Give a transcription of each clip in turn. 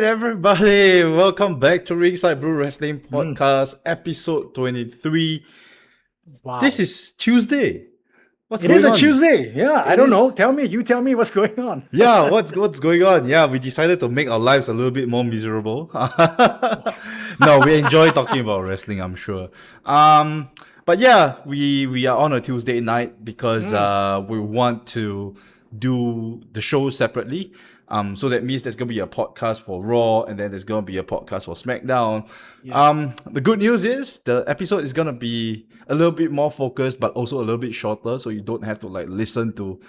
right, everybody, welcome back to Ringside Brew Wrestling Podcast, episode 23. Wow. This is Tuesday. What's It going is a on? Tuesday. Yeah, I It don't is- know. Tell me what's going on. Yeah, what's going on? Yeah, we decided to make our lives a little bit more miserable. No, we enjoy talking about wrestling, I'm sure. But yeah, we are on a Tuesday night because we want to do the show separately. So that means there's gonna be a podcast for Raw, and then there's gonna be a podcast for SmackDown. Yeah. The good news is the episode is gonna be a little bit more focused, but also a little bit shorter, so you don't have to like listen to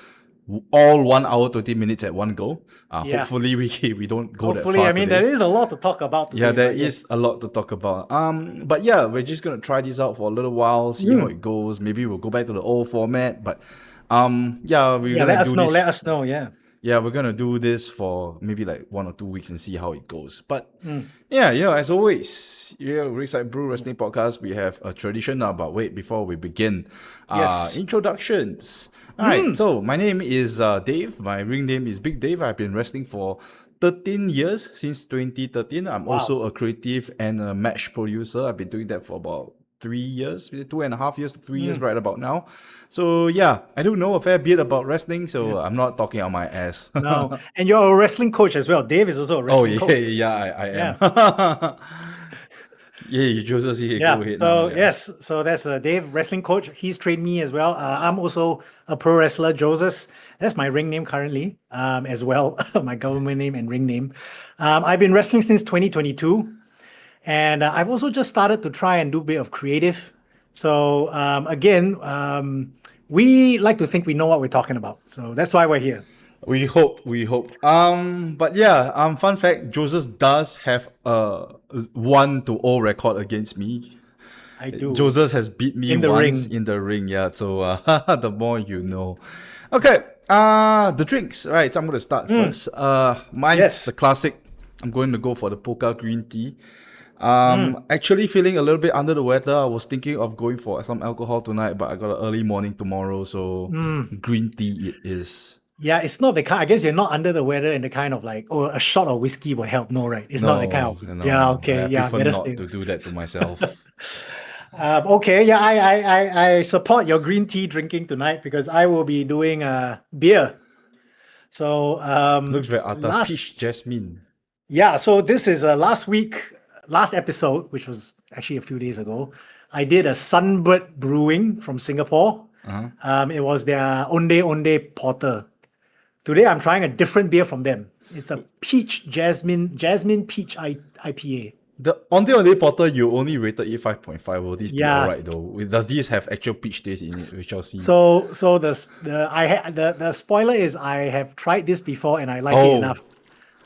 all 1 hour 20 minutes at one go. Yeah. Hopefully we don't go Hopefully, that far. I mean, today. there is a lot to talk about today. Yeah, there but is a lot to talk about. But yeah, we're just gonna try this out for a little while, see how it goes. Maybe we'll go back to the old format, but yeah, we're Yeah, gonna let us do know. this. Let us know. Yeah. Yeah, we're gonna do this for maybe like 1 or 2 weeks and see how it goes. But yeah, as always, Ringside Brew Wrestling Podcast, we have a tradition now. But wait, before we begin, Yes. introductions. All right, so my name is Dave. My ring name is Big Dave. I've been wrestling for 13 years, since 2013. I'm also a creative and a match producer. I've been doing that for about 3 years, 2.5 years to 3 years right about now. So yeah, I do know a fair bit about wrestling, so I'm not talking on my ass. No, and you're a wrestling coach as well. Dave is also a Oh wrestling coach. I am. Yeah, you Joseph, go ahead. So now, yes, so that's Dave, wrestling coach. He's trained me as well. I'm also a pro wrestler, Joseph. That's my ring name currently, as well. My government name and ring name. I've been wrestling since 2022, and I've also just started to try and do a bit of creative. So again, we like to think we know what we're talking about. So that's why we're here. We hope. But yeah, fun fact, Joseph does have a 1-0 record against me. I do. Joseph has beat me In the once ring. in the ring, yeah. So the more you know. Okay, the drinks, right? So I'm gonna start first. Mine's Yes. the classic. I'm going to go for the Polka green tea. Actually feeling a little bit under the weather. I was thinking of going for some alcohol tonight, but I got an early morning tomorrow, so green tea it is. Yeah, it's not the kind. I guess you're not under the weather and the kind of like, oh, a shot of whiskey will help. No, right? It's not the kind of. No, Yeah, okay, I yeah, prefer better not stay. to do that to myself. Okay, yeah, I support your green tea drinking tonight because I will be doing beer. So Looks very atas. last- Peach jasmine. yeah, so this is last episode, which was actually a few days ago. I did a Sunbird Brewing from Singapore. It was their Onde Porter. Today I'm trying a different beer from them. It's a peach jasmine peach IPA. The Onde Porter, you only rated it 5.5. Will this be Yeah. alright though? Does this have actual peach taste in it? We shall see. So the spoiler is I have tried this before and I like it enough.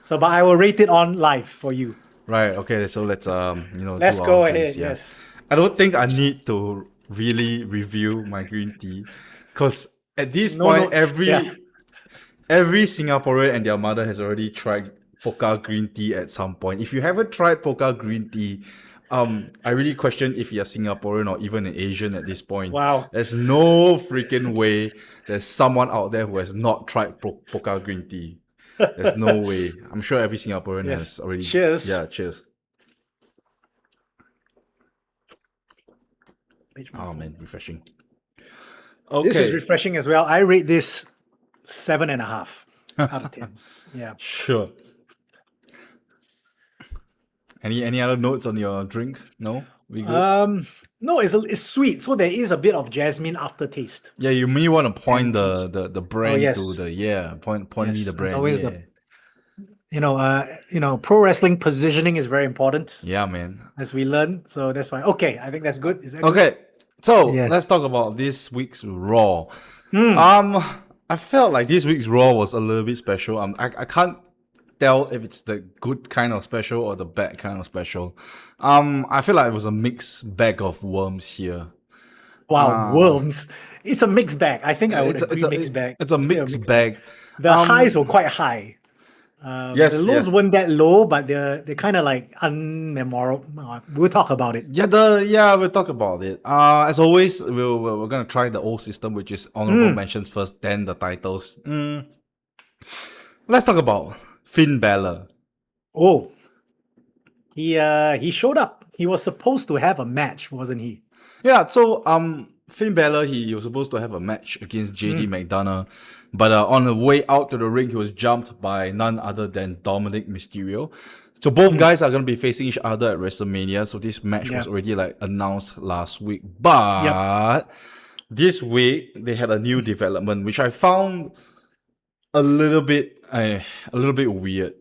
So, but I will rate it on live for you. Right. Okay. So let's Let's do go our ahead. drinks, yeah. Yes. I don't think I need to really review my green tea, because at this No point, notes, yeah. every Singaporean and their mother has already tried Polka green tea at some point. If you haven't tried Polka green tea, I really question if you're Singaporean or even an Asian at this point. Wow. There's no freaking way there's someone out there who has not tried Polka green tea. There's no way. I'm sure every Singaporean Yes. has already. Cheers. Yeah, cheers. Oh man, refreshing. Okay. This is refreshing as well. I rate this 7.5 out of 10. Yeah. Sure. Any other notes on your drink? No? We good? No, it's sweet. So there is a bit of jasmine aftertaste. Yeah, you may want to point the brand yes. to the point me Yes, the it's brand. always Yeah. pro wrestling positioning is very important, Yeah, man. as we learn. So that's why. Okay, I think that's good. Is that good? Okay, so Yes. let's talk about this week's Raw. I felt like this week's Raw was a little bit special. I can't tell if it's the good kind of special or the bad kind of special. I feel like it was a mixed bag of worms here. Wow, worms. It's a mixed bag. I think I would agree mixed bag. It's a bit of mixed bag. The highs were quite high. Yes, the lows yes. weren't that low, but they're kind of like unmemorable. We'll talk about it. We'll talk about it. As always, we're gonna try the old system, which is honorable mentions first, then the titles. Let's talk about Finn Balor. Oh, he showed up. He was supposed to have a match, wasn't he? Yeah, so Finn Balor, he was supposed to have a match against JD McDonough, but on the way out to the ring, he was jumped by none other than Dominic Mysterio. So both guys are going to be facing each other at WrestleMania. So this match was Yeah. already like announced last week, Yep. but this week they had a new development, which I found a little bit weird.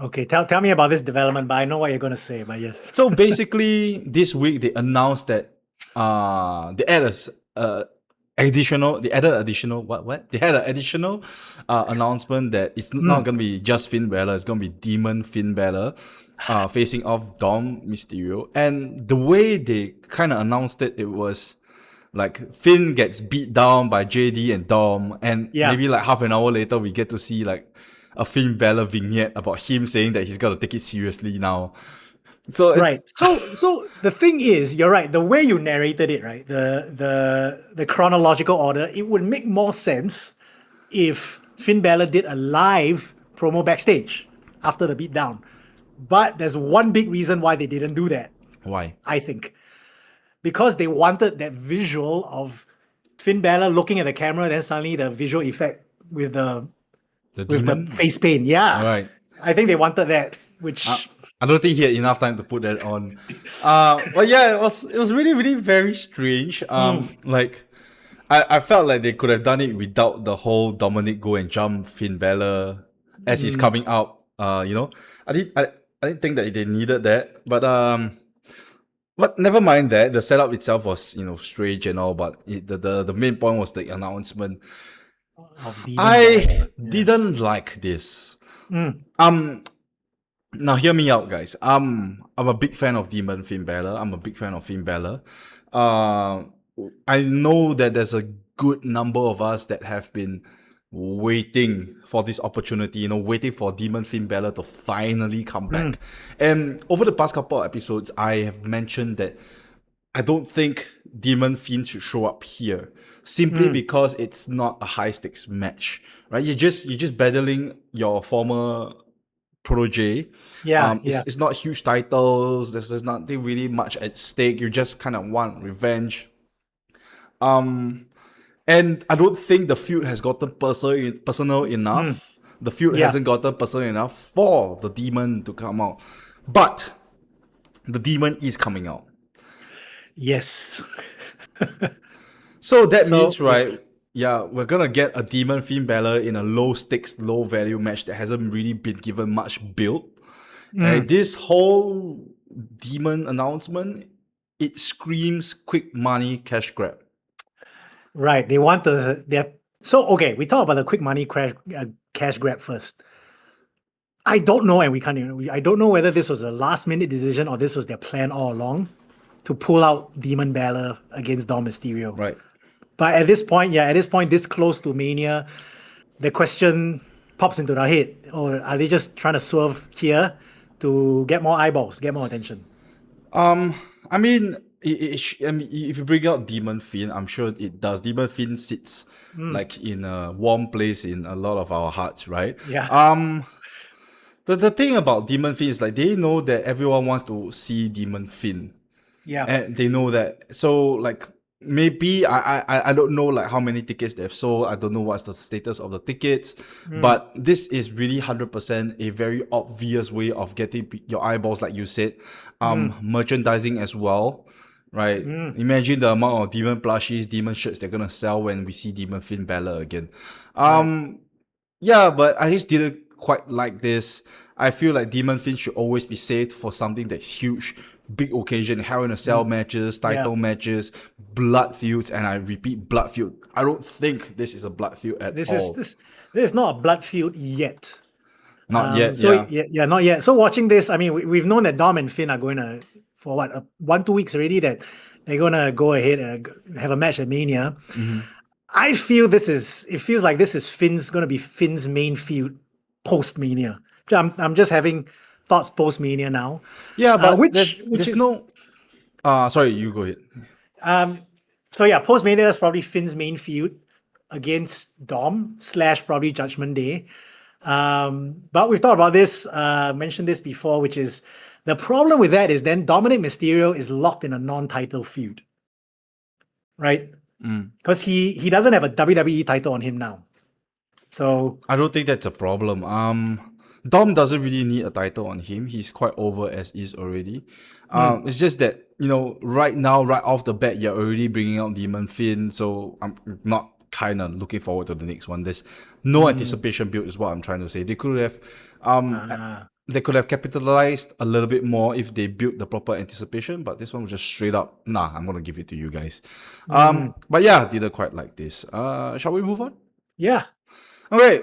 Okay, tell me about this development, but I know what you're gonna say, but yes. So basically, this week they announced that they added additional what they had an additional announcement that it's not gonna be just Finn Balor, it's gonna be Demon Finn Balor facing off Dom Mysterio. And the way they kind of announced it, it was like Finn gets beat down by JD and Dom, and Yeah. maybe like half an hour later we get to see like a Finn Balor vignette about him saying that he's gotta take it seriously now. So it's, Right. So the thing is, you're right. The way you narrated it, right? The chronological order, it would make more sense if Finn Balor did a live promo backstage after the beatdown. But there's one big reason why they didn't do that, why? I think. Because they wanted that visual of Finn Balor looking at the camera, then suddenly the visual effect with the The with demon? the face paint. Yeah. Right. I think they wanted that, which I don't think he had enough time to put that on. But yeah, it was really, really very strange. Like I felt like they could have done it without the whole Dominic go and jump Finn Balor as he's coming out. You know, I didn't think that they needed that. But never mind that. The setup itself was, you know, strange and all, but the main point was the announcement. of Demon I Balor. didn't like this. Now hear me out, guys. I'm a big fan of Demon Finn Balor. I'm a big fan of Finn Balor. I know that there's a good number of us that have been waiting for this opportunity, you know, waiting for Demon Finn Balor to finally come back. And over the past couple of episodes, I have mentioned that I don't think Demon Finn should show up here simply because it's not a high stakes match, right? You're just battling your former protege. Yeah, It's not huge titles. There's nothing really much at stake. You just kind of want revenge. And I don't think the feud has gotten personal enough. The feud Yeah. hasn't gotten personal enough for the demon to come out. But the demon is coming out. Yes. So that So, means, right, yeah, we're gonna get a Demon Finn Balor in a low stakes, low value match that hasn't really been given much build. And this whole demon announcement, it screams quick money cash grab. Right. They want so okay, we talk about the quick money cash grab first. I don't know, and we can't even. I don't know whether this was a last minute decision or this was their plan all along to pull out Demon Balor against Dom Mysterio. Right. But at this point, this close to Mania, the question pops into their head: or are they just trying to swerve here to get more eyeballs, get more attention? I mean, I mean, if you bring out Demon Finn, I'm sure it does. Demon Finn sits like in a warm place in a lot of our hearts, right? Yeah. The thing about Demon Finn is like they know that everyone wants to see Demon Finn. Yeah. And they know that. So like maybe I don't know like how many tickets they've sold. I don't know what's the status of the tickets. But this is really 100% a very obvious way of getting your eyeballs, like you said. Merchandising as well. Right? Imagine the amount of demon plushies, demon shirts they're gonna sell when we see Demon Finn Balor again. Yeah, but I just didn't quite like this. I feel like Demon Finn should always be saved for something that's huge, big occasion, Hell in a Cell matches, title matches, blood feuds, and I repeat, blood feud. I don't think this is a blood feud at This all. is not a blood feud yet. Not yet. So Yeah. not yet. So watching this, I mean, we've known that Dom and Finn are going to for what 1-2 weeks already that they're going to go ahead and have a match at Mania. I feel it feels like this is going to be Finn's main feud post Mania. I'm just having thoughts post Mania now. Yeah, but which there's is no. Sorry, you go ahead. So yeah, post Mania is probably Finn's main feud against Dom / probably Judgment Day. But we've talked about this, mentioned this before, which is The problem with that is then Dominic Mysterio is locked in a non-title feud, right? Because he doesn't have a WWE title on him now. So I don't think that's a problem. Dom doesn't really need a title on him. He's quite over as is already. It's just that, right now, right off the bat, you're already bringing out Demon Finn, so I'm not kind of looking forward to the next one. There's no anticipation built, is what I'm trying to say. They could have, they could have capitalized a little bit more if they built the proper anticipation, but this one was just straight up, nah, I'm gonna give it to you guys. But yeah, didn't quite like this. Shall we move on? yeah. Okay,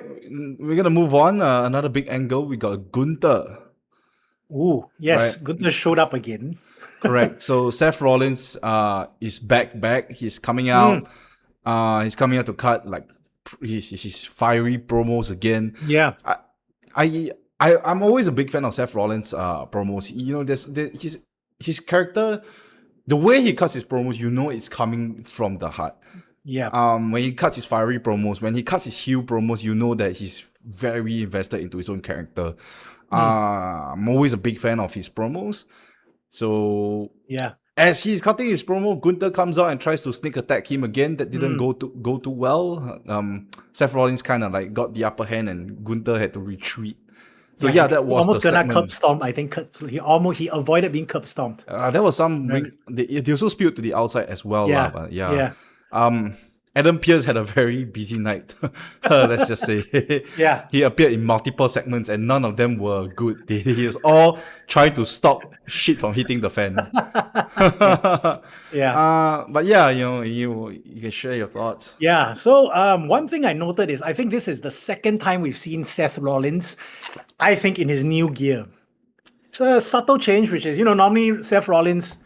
we're gonna move on. Another big angle. We got Gunther. Ooh, yes, Right. Gunther showed up again. Correct. So Seth Rollins is back. He's coming out. He's coming out to cut like his fiery promos again. Yeah. I'm always a big fan of Seth Rollins promos. There's his character, the way he cuts his promos, it's coming from the heart. Yeah. When he cuts his fiery promos, when he cuts his heel promos, that he's very invested into his own character. I'm always a big fan of his promos. So Yeah. as he's cutting his promo, Gunther comes out and tries to sneak attack him again. That didn't go too well. Seth Rollins kind of like got the upper hand, and Gunther had to retreat. So yeah, that was almost the gonna segment. curb stomped. I think he avoided being curb stomped. There was some they also spilled to the outside as well. Yeah. But yeah. Adam Pearce had a very busy night. Let's just say. Yeah. He appeared in multiple segments and none of them were good. He was all trying to stop shit from hitting the fan. Yeah. But yeah, you can share your thoughts. Yeah. So one thing I noted is I think this is the second time we've seen Seth Rollins, I think, in his new gear. It's a subtle change, which is, normally Seth Rollins,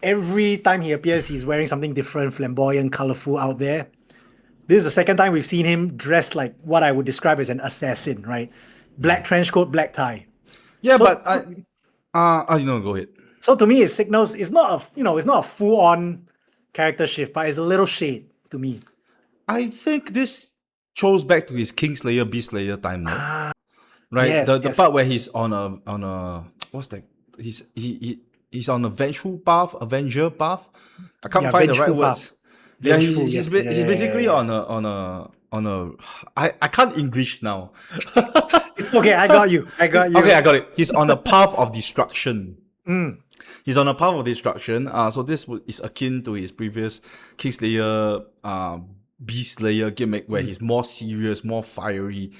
every time he appears, he's wearing something different, flamboyant, colorful out there. This is the second time we've seen him dressed like what I would describe as an assassin, right? Black trench coat, black tie. Yeah, So- but go ahead. So to me, it signals it's not a full-on character shift, but it's a little shade to me. I think this throws back to his Kingslayer, Beastslayer time, no? Right? Yes, the yes. part where he's on a what's that? He's on a vengeful path, Avenger path. I can't Yeah, find the right vengeful words. path. Yeah, Vengeful, he's yeah. basically on a I can't English now. It's okay. I got you. Okay, I got it. He's on a path of destruction. He's on a path of destruction. So this is akin to his previous Kingslayer, Beastslayer gimmick, where he's more serious, more fiery.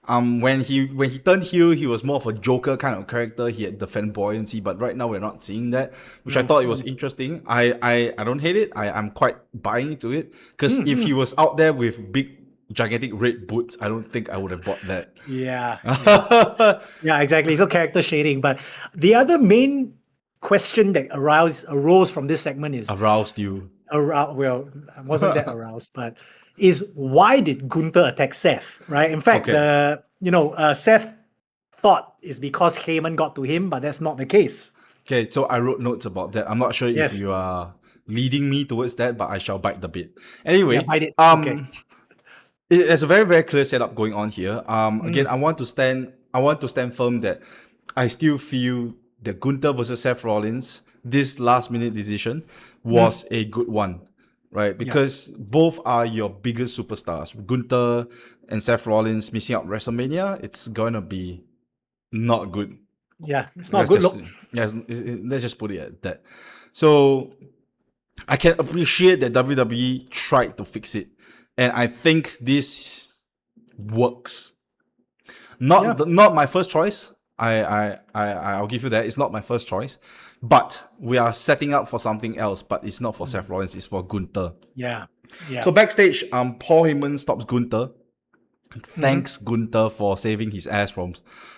When he turned heel, he was more of a Joker kind of character. He had the fanboyancy, but right now we're not seeing that, which I thought it was interesting. I don't hate it. I'm quite buying into it, because if he was out there with big gigantic red boots, I don't think I would have bought that. Yeah. Yeah, exactly. So character shading. But the other main question that arose from this segment is Aroused you. well, I wasn't that aroused, but is why did Gunther attack Seth? Right. In fact, Okay. Seth thought it's because Heyman got to him, but that's not the case. Okay, so I wrote notes about that. I'm not sure Yes. if you are leading me towards that, but I shall bite the bit. Anyway, Yeah, bite it. Okay. there's a very, very clear setup going on here. Again, I want to stand firm that I still feel that Gunther versus Seth Rollins, this last minute decision, was a good one, right? Because both are your biggest superstars. Gunther and Seth Rollins missing out WrestleMania, it's gonna be not good. Yeah, it's not a good look. Let's just put it at that. So I can appreciate that WWE tried to fix it, and I think this works. Not my first choice. I'll give you that. It's not my first choice, but we are setting up for something else. But it's not for Seth Rollins. It's for Gunther. Yeah. Yeah. So backstage, Paul Heyman stops Gunther. Thanks Gunther for saving his ass from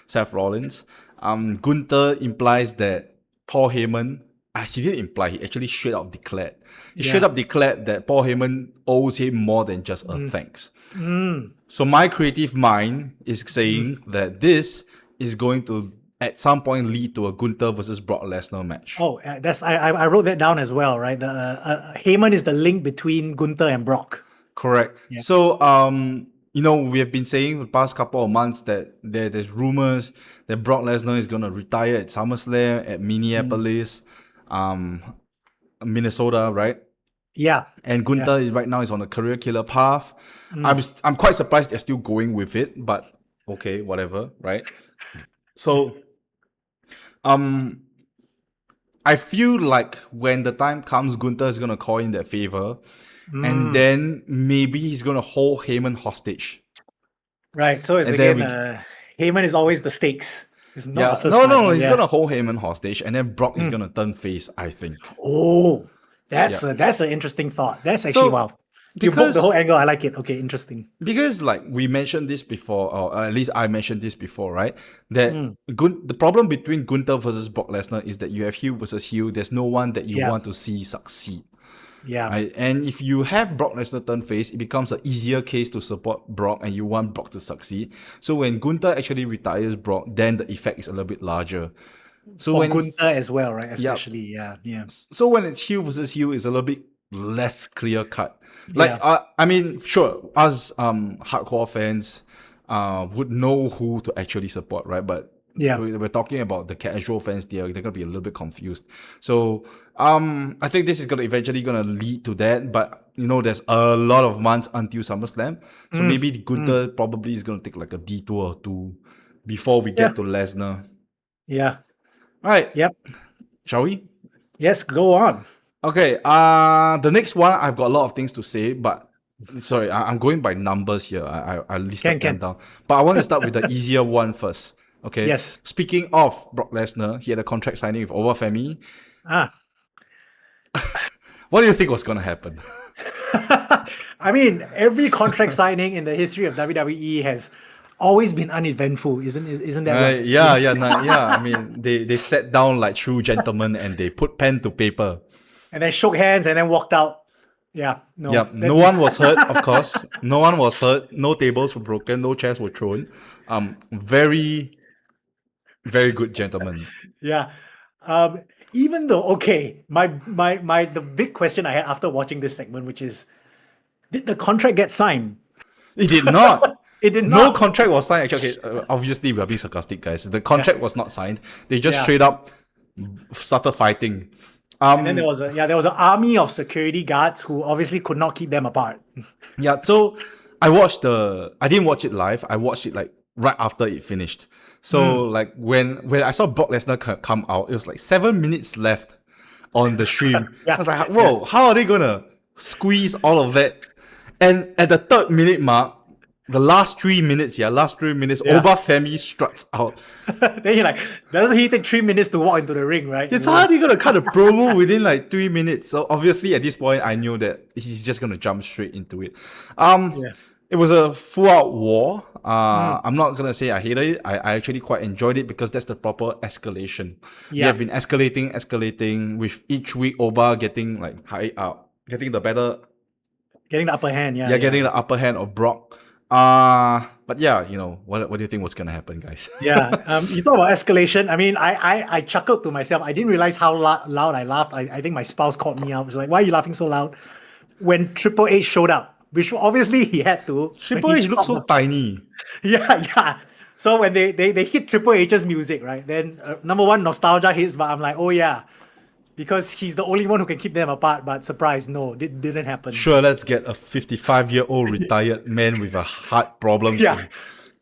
Seth Rollins. Gunther implies that Paul Heyman, he didn't imply, he actually straight up declared. He straight up declared that Paul Heyman owes him more than just a thanks. So my creative mind is saying that this is going to at some point lead to a Gunther versus Brock Lesnar match. Oh, I wrote that down as well, right? The Heyman is the link between Gunther and Brock. Correct. So we have been saying for the past couple of months that there's rumors that Brock Lesnar is gonna retire at SummerSlam at Minneapolis, Minnesota, right? Yeah. And Yeah. Gunther is right now is on a career killer path. Mm. I'm quite surprised they're still going with it, but okay, whatever, right? So I feel like when the time comes, Gunther is gonna call in that favor, and Mm. then maybe he's gonna hold Heyman hostage. Right. So it's And then again, Heyman is always the stakes. It's not the yeah, first no, time. no, But he's yeah. gonna hold Heyman hostage, and then Brock is gonna turn face, I think. Oh, Yeah. that's an interesting thought. That's actually So wow. You broke the whole because angle. I like it. Okay, interesting. like we mentioned this before, or at least I mentioned this before, right? That Mm. The problem between Gunther versus Brock Lesnar is that you have heel versus heel. There's no one that you Yeah. want to see succeed. Yeah. Right? And if you have Brock Lesnar turn face, it becomes an easier case to support Brock and you want Brock to succeed. So when Gunther actually retires Brock, then the effect is a little bit larger. So For when it's, Gunther as well, right? Especially, yeah. so when it's heel versus heel, it's a little bit less clear cut. Like Yeah. I mean, sure, us hardcore fans would know who to actually support, right? But Yeah. we're talking about the casual fans. They're gonna be a little bit confused. So I think this is gonna eventually gonna lead to that. But there's a lot of months until SummerSlam, so maybe Gunther probably is gonna take like a detour or two before we Yeah. get to Lesnar. Yeah. All right, Yep. shall we? Yes, go on. Okay, the next one I've got a lot of things to say, but sorry, I'm going by numbers here. I listed them Can. down, but I want to start with the easier one first. Okay. Yes. Speaking of Brock Lesnar, he had a contract signing with Obafemi. Ah. What do you think was gonna happen? I mean, every contract signing in the history of WWE has always been uneventful, isn't that right? Yeah. I mean, they sat down like true gentlemen and they put pen to paper. And then shook hands and then walked out. Yeah. No. Yep. No one was hurt, of course. No one was hurt. No tables were broken. No chairs were thrown. Very, very good gentlemen. Yeah. Even though, okay, the big question I had after watching this segment, which is, did the contract get signed? It did not. It did No not. contract was signed. Actually, okay, obviously we are being sarcastic, guys. The contract was not signed. They just Yeah. straight up started fighting. And then there was an army of security guards who obviously could not keep them apart. Yeah, so I didn't watch it live. I watched it like right after it finished. So like when I saw Brock Lesnar come out, it was like 7 minutes left on the stream. Yeah. I was like, whoa, how are they gonna squeeze all of that? And at the 3rd minute mark, the last 3 minutes, Obafemi struts out. Then you're like, doesn't he take 3 minutes to walk into the ring, right? It's hard you're gonna cut a promo within like 3 minutes. So obviously at this point I knew that he's just gonna jump straight into it. It was a full out war. I'm not gonna say I hated it. I actually quite enjoyed it because that's the proper escalation. We Yeah. have been escalating with each week Oba getting like getting the better Getting the upper hand, getting the upper hand of Brock. But yeah, what do you think was gonna happen, guys? Yeah. You talk about escalation. I mean, I chuckled to myself. I didn't realize how loud I laughed. I think my spouse called me out. She was like, "Why are you laughing so loud?" When Triple H showed up, which obviously he had to. Triple when he H looks so stopped tiny. Yeah. So when they hit Triple H's music, right? Then number one, nostalgia hits, but I'm like, oh yeah, because he's the only one who can keep them apart. But surprise, no, it didn't happen. Sure, let's get a 55-year-old retired man with a heart problem Yeah. to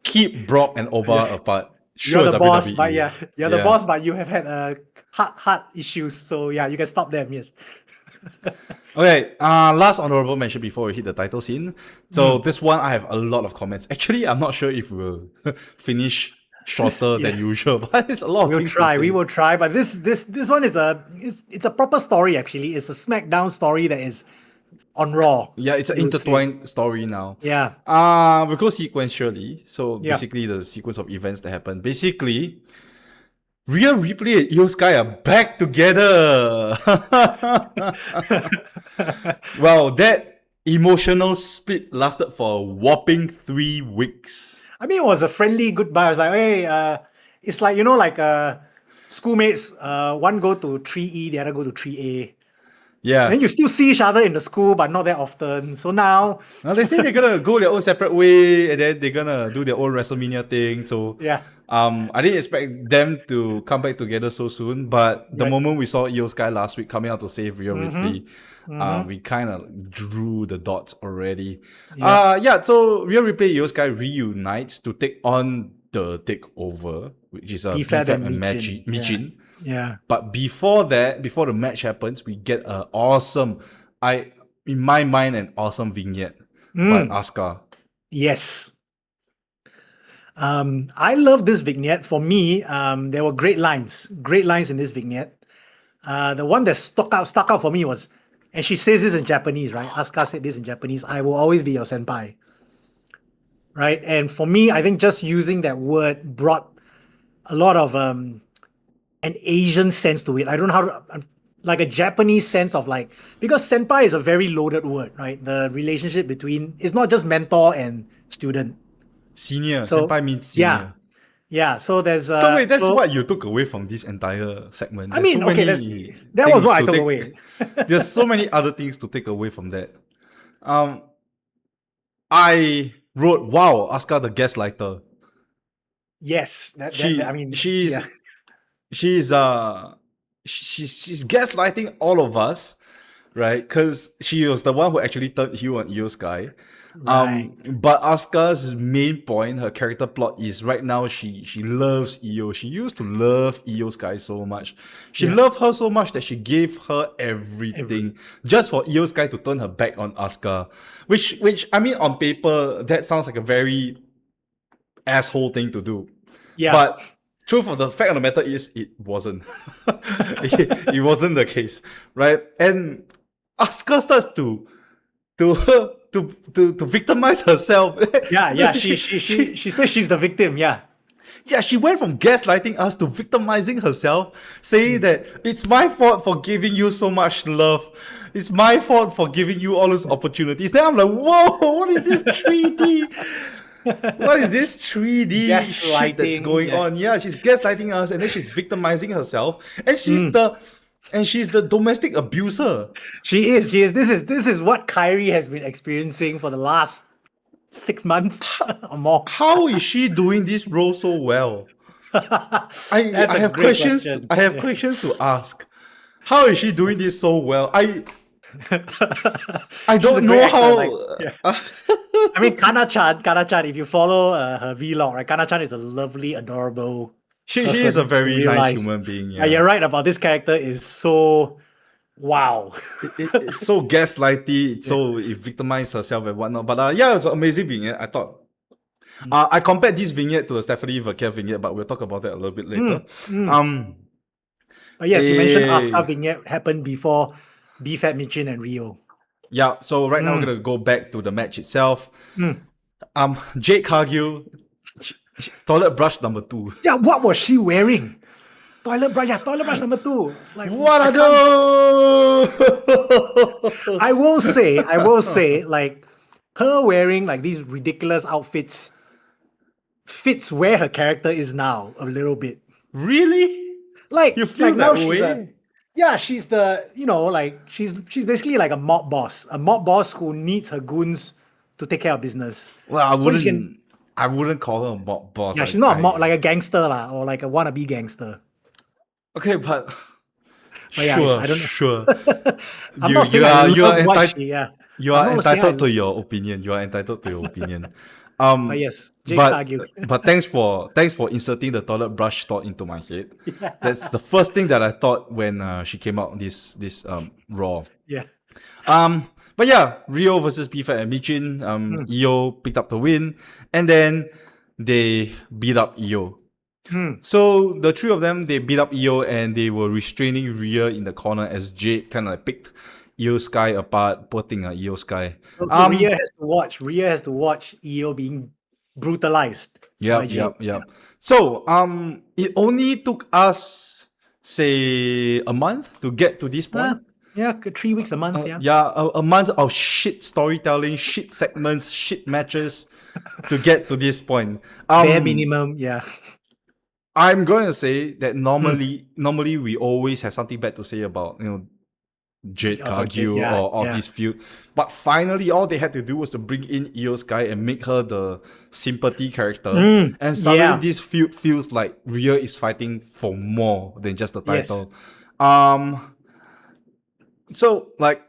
keep Brock and Oba apart. Sure, You're the boss, WWE. but you're the boss, but you have had heart issues. So yeah, you can stop them. Yes. Okay, last honorable mention before we hit the title scene. So this one I have a lot of comments. Actually, I'm not sure if we'll finish shorter than usual, but it's a lot of We'll things try. to say. We will try. But this one is it's a proper story. Actually, it's a SmackDown story that is on Raw. Yeah, it's an you would say. intertwined story now. Yeah. We'll go sequentially. So Yeah. basically the sequence of events that happen. Basically, Rhea Ripley and Io Sky are back together. Well, that emotional split lasted for a whopping 3 weeks. I mean, it was a friendly goodbye. I was like, hey, it's like, schoolmates, one go to 3E, the other go to 3A. Yeah. Then you still see each other in the school, but not that often. So now, Now they say they're gonna go their own separate way, and then they're gonna do their own WrestleMania thing. So, yeah, I didn't expect them to come back together so soon. But the right. moment we saw Io Sky last week coming out to save Rhea Mm-hmm. Ripley, Mm-hmm. we kind of drew the dots already. Yeah. Yeah. So Rhea Ripley, Io Sky reunites to take on the takeover, which is a BFAB BFAB and and Michin. Yeah. Michin. Yeah. But before that, before the match happens, we get an awesome, in my mind, an awesome vignette by Mm. Asuka. Yes. I love this vignette. For me, there were great lines in this vignette. The one that stuck out for me was, and she says this in Japanese, right? Asuka said this in Japanese: "I will always be your senpai." Right, and for me, I think just using that word brought a lot of an Asian sense to it. I don't know how to, like a Japanese sense of like, because senpai is a very loaded word, right? The relationship between, it's not just mentor and student. Senior. So Senpai means yeah, senior. yeah. So there's So wait, that's so what you took away from this entire segment. I There's so mean, okay, many that was things what I to took take. away. There's so many other things to take away from that. Um, I wrote, "Wow, Asuka the gaslighter." Yes, that I She mean, she's yeah, she's she's gaslighting all of us, right? Because she was the one who actually turned heel on Io Sky. right, But Asuka's main point, her character plot is right now she loves Io. She used to love Io Sky so much. She yeah, loved her so much that she gave her every, everything just for Io Sky to turn her back on Asuka. Which I mean, on paper that sounds like a very asshole thing to do. yeah, But truth of the fact of the matter is it wasn't. It wasn't the case, right? And Asuka starts to to victimize herself. yeah, yeah. she, She says she's the victim. Yeah, yeah, she went from gaslighting us to victimizing herself, saying that it's my fault for giving you so much love. It's my fault for giving you all those opportunities. Then I'm like, whoa, what is this 3D? What is this 3D shit that's gaslighting. going Yeah. on? Yeah, she's gaslighting us and then she's victimizing herself. And she's the domestic abuser. She is. She is. This is what Kyrie has been experiencing for the last 6 months or more. How is she doing this role so well? That's I a have great questions. question. I have Yeah. questions to ask. How is she doing this so well? I She's a don't great know actor, how. like, yeah. I mean, Kana-chan, if you follow her vlog, right? Kana-chan is a lovely, adorable she person is a in very real nice life. human being. Yeah, you're right about this character is so wow. It's so gaslighty. It's so it victimized herself and whatnot. But yeah, it's an amazing vignette. I thought. I compared this vignette to the Stephanie Verkeer vignette, but we'll talk about that a little bit later. But yes, you mentioned eh, Asuka vignette happened before BFAT Michin and Rio. Yeah, so right now we're gonna go back to the match itself. Mm. Jade Cargill, toilet brush number 2. Yeah, what was she wearing? Toilet brush number 2. It's like, What I are can't- those? I will say, like her wearing like these ridiculous outfits fits where her character is now a little bit. Really? Like, You feel now that she's way? she's the, like she's basically like a mob boss who needs her goons to take care of business. Well, So she can, I wouldn't call her a mob boss. yeah, she's not a mob, like a gangster lah, or like a wannabe gangster. Okay, but But yeah, sure, I don't know. sure. I'm not saying I you love are what entitled. she, yeah. You I'm are not saying entitled I- to your opinion. You are entitled to your opinion. But yes, Jade Cargill. but thanks for inserting the toilet brush thought into my head. That's the first thing that I thought when she came out this Raw. Yeah. But yeah, Rio versus Bifa and Michin. Io picked up the win, and then they beat up Io. So the three of them, they beat up Io and they were restraining Rhea in the corner as Jade kind of like picked Io Sky apart. Poor thing, Io Sky. So Rhea has to watch Io being brutalized. by Jade. Yep. So it only took us say a month to get to this point. Yeah, 3 weeks a month. Yeah. Yeah, a month of shit storytelling, shit segments, shit matches to get to this point. Bare minimum. Yeah. I'm going to say that normally we always have something bad to say about Jade About Jade, Cargill yeah, or yeah. this feud. But finally, all they had to do was to bring in Io Sky and make her the sympathy character. And suddenly, Yeah. this feud feels like Rhea is fighting for more than just the Yes. title. Um, so like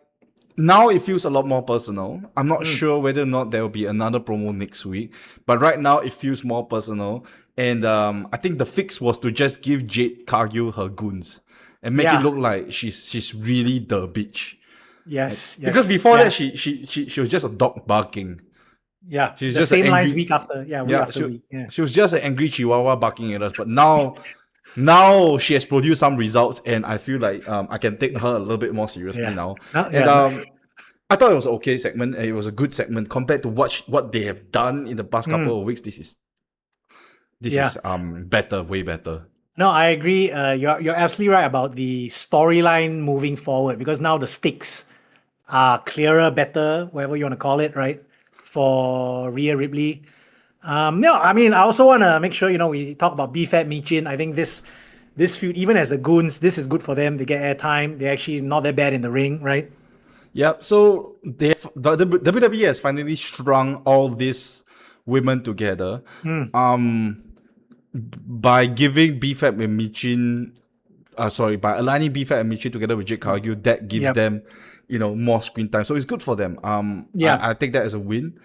now it feels a lot more personal. I'm not sure whether or not there will be another promo next week, but right now it feels more personal. And I think the fix was to just give Jade Cargill her goons and make it Yeah. look like she's really the bitch. Like, Yes. because Yes. before that Yeah. she was just a dog barking. Yeah. She's The just an same lines angry week after. Yeah. Week yeah after week. Yeah. she was just an angry chihuahua barking at us. But now she has produced some results, and I feel like I can take her a little bit more seriously Yeah. now. No, And yeah. I thought it was an okay segment. It was a good segment compared to what they have done in the past couple of weeks. This Yeah. is better, way better. No, I agree. You're absolutely right about the storyline moving forward because now the stakes are clearer, better, whatever you want to call it, right? For Rhea Ripley. No, I mean, I also want to make sure we talk about BFAT Michin. I think this feud, even as the goons, this is good for them. They get airtime. They're actually not that bad in the ring, right? Yep. So the WWE has finally strung all these women together. By giving BFAT and Michin, by aligning BFAT and Michin together with Jake Cargill, that gives Yep. them, more screen time. So it's good for them. Yeah. I take that as a win.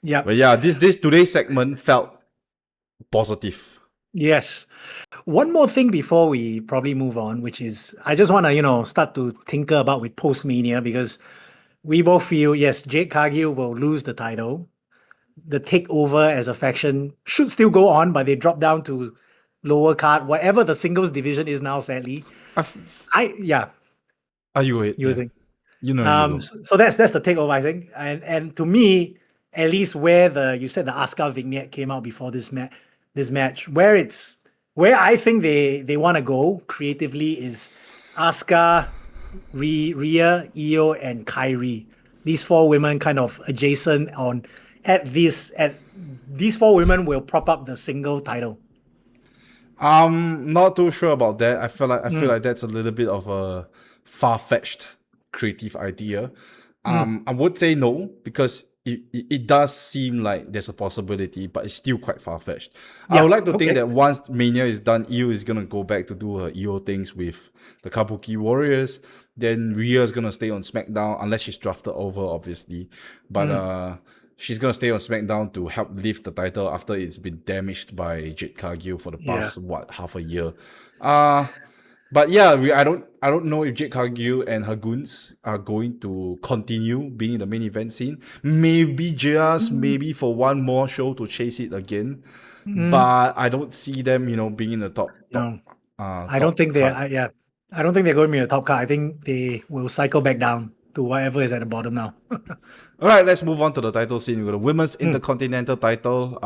Yeah. But yeah, this today's segment felt positive. Yes. One more thing before we probably move on, which is I just want to, start to tinker about with post-mania because we both feel, yes, Jade Cargill will lose the title. The takeover as a faction should still go on, but they drop down to lower card, whatever the singles division is now, sadly. Yeah, Are you wait? you were Yeah. saying. You go. So that's the takeover, I think. And to me, at least where you said the Asuka vignette came out before this match, where I think they want to go creatively is Asuka, Rhea, Io, and Kyrie. These four women kind of adjacent these four women will prop up the single title. Not too sure about that. I feel like that's a little bit of a far-fetched creative idea. I would say no because it does seem like there's a possibility, but it's still quite far-fetched. I Yeah, would like to think okay. that once Mania is done, Io is gonna go back to do her Io things with the Kabuki Warriors. Then Rhea is gonna stay on SmackDown unless she's drafted over, obviously. But she's gonna stay on SmackDown to help lift the title after it's been damaged by Jade Cargill for the past half a year. But yeah, I don't know if Jade Cargill and her goons are going to continue being in the main event scene. Maybe for one more show to chase it again. But I don't see them, being in the top No. I don't top think card. I don't think they're going to be in the top card. I think they will cycle back down to whatever is at the bottom now. All right, let's move on to the title scene. We've got the women's intercontinental title.